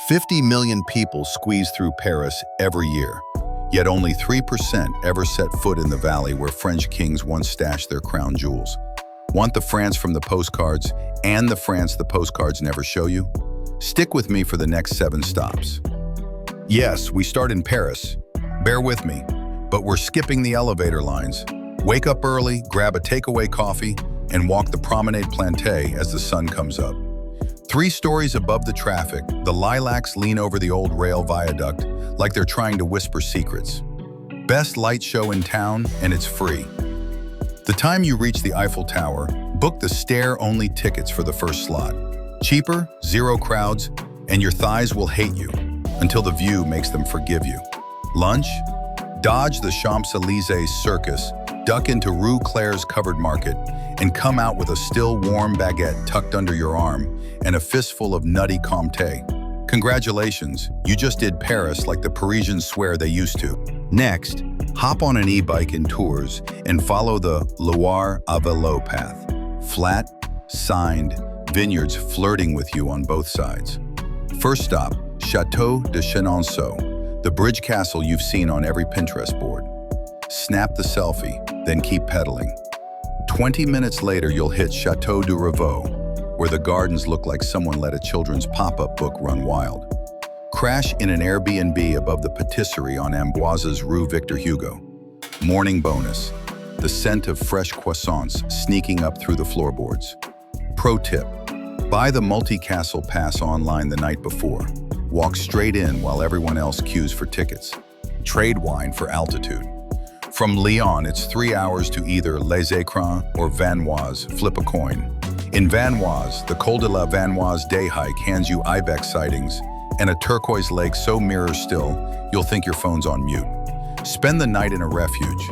50 million people squeeze through Paris every year, yet only 3% ever set foot in the valley where French kings once stashed their crown jewels. Want the France from the postcards and the France the postcards never show you? Stick with me for the next 7 stops. Yes, we start in Paris. Bear with me, but we're skipping the elevator lines. Wake up early, grab a takeaway coffee, and walk the Promenade Plantée as the sun comes up. 3 stories above the traffic, the lilacs lean over the old rail viaduct like they're trying to whisper secrets. Best light show in town, and it's free. The time you reach the Eiffel Tower, book the stair-only tickets for the first slot. Cheaper, 0 crowds, and your thighs will hate you until the view makes them forgive you. Lunch? Dodge the Champs-Élysées circus, duck into Rue Claire's covered market, and come out with a still warm baguette tucked under your arm and a fistful of nutty Comté. Congratulations, you just did Paris like the Parisians swear they used to. Next, hop on an e-bike in Tours and follow the Loire Valley path. Flat, signed, vineyards flirting with you on both sides. First stop, Château de Chenonceau, the bridge castle you've seen on every Pinterest board. Snap the selfie, then keep pedaling. 20 minutes later, you'll hit Château du Revaux, where the gardens look like someone let a children's pop-up book run wild. Crash in an Airbnb above the patisserie on Ambroise's Rue Victor Hugo. Morning bonus, the scent of fresh croissants sneaking up through the floorboards. Pro tip, buy the multi-castle pass online the night before. Walk straight in while everyone else queues for tickets. Trade wine for altitude. From Lyon, it's 3 hours to either Les Écrins or Vanoise, flip a coin. In Vanoise, the Col de la Vanoise day hike hands you ibex sightings and a turquoise lake so mirror still, you'll think your phone's on mute. Spend the night in a refuge.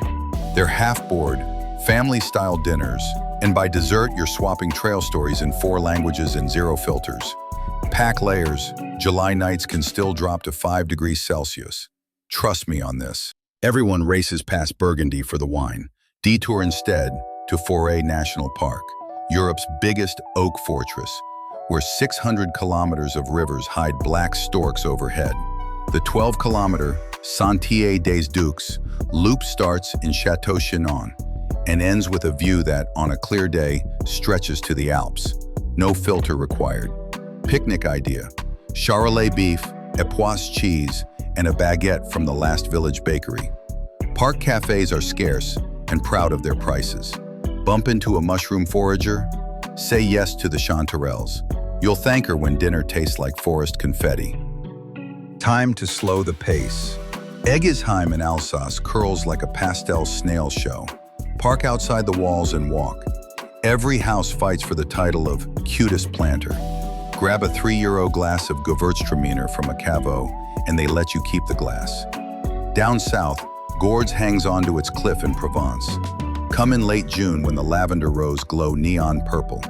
They're half-board, family-style dinners, and by dessert, you're swapping trail stories in 4 languages and 0 filters. Pack layers. July nights can still drop to 5 degrees Celsius. Trust me on this. Everyone races past Burgundy for the wine. Detour instead to Forêt National Park, Europe's biggest oak fortress, where 600 kilometers of rivers hide black storks overhead. The 12-kilometer Sentier des Ducs loop starts in Château Chinon and ends with a view that, on a clear day, stretches to the Alps. No filter required. Picnic idea: Charolais beef, Epoisse cheese, and a baguette from the last village bakery. Park cafes are scarce and proud of their prices. Bump into a mushroom forager? Say yes to the chanterelles. You'll thank her when dinner tastes like forest confetti. Time to slow the pace. Eggisheim in Alsace curls like a pastel snail show. Park outside the walls and walk. Every house fights for the title of cutest planter. Grab a €3 glass of Gewürztraminer from a caveau, and they let you keep the glass. Down south, Gourds hangs onto its cliff in Provence. Come in late June when the lavender rows glow neon purple.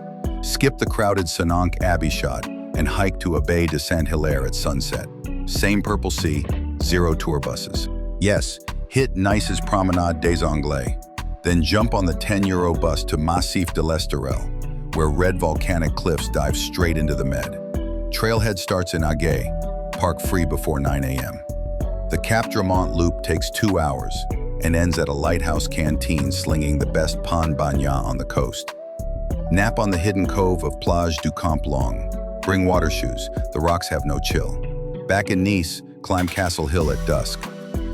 Skip the crowded Sanonc Abbey shot and hike to Abbaye de Saint-Hilaire at sunset. Same purple sea, 0 tour buses. Yes, hit Nice's Promenade des Anglais. Then jump on the €10 bus to Massif de l'Esterel, where red volcanic cliffs dive straight into the Med. Trailhead starts in Agay. Park free before 9 a.m. The Cap Dremont loop takes 2 hours and ends at a lighthouse canteen slinging the best pain bagnat on the coast. Nap on the hidden cove of Plage du Camp Long. Bring water shoes, the rocks have no chill. Back in Nice, climb Castle Hill at dusk.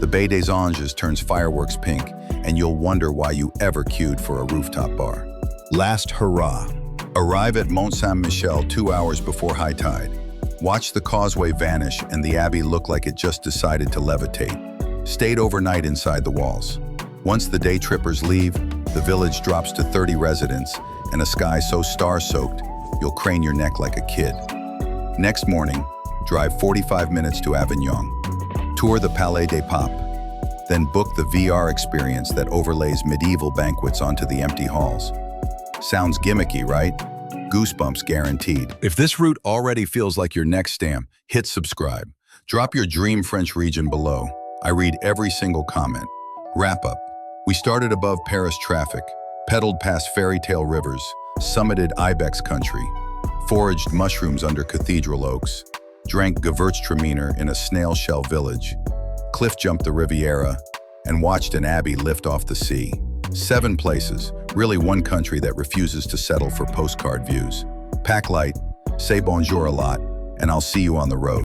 The Baie des Anges turns fireworks pink, and you'll wonder why you ever queued for a rooftop bar. Last hurrah. Arrive at Mont Saint-Michel 2 hours before high tide. Watch the causeway vanish and the abbey look like it just decided to levitate. Stayed overnight inside the walls. Once the day trippers leave, the village drops to 30 residents and a sky so star-soaked, you'll crane your neck like a kid. Next morning, drive 45 minutes to Avignon. Tour the Palais des Papes. Then book the VR experience that overlays medieval banquets onto the empty halls. Sounds gimmicky, right? Goosebumps guaranteed. If this route already feels like your next stamp, hit subscribe. Drop your dream French region below. I read every single comment. Wrap up. We started above Paris traffic, pedaled past fairy tale rivers, summited Ibex country, foraged mushrooms under cathedral oaks, drank Gewürztraminer in a snail shell village, cliff jumped the Riviera, and watched an abbey lift off the sea. 7 places, really one country that refuses to settle for postcard views. Pack light, say bonjour a lot, and I'll see you on the road.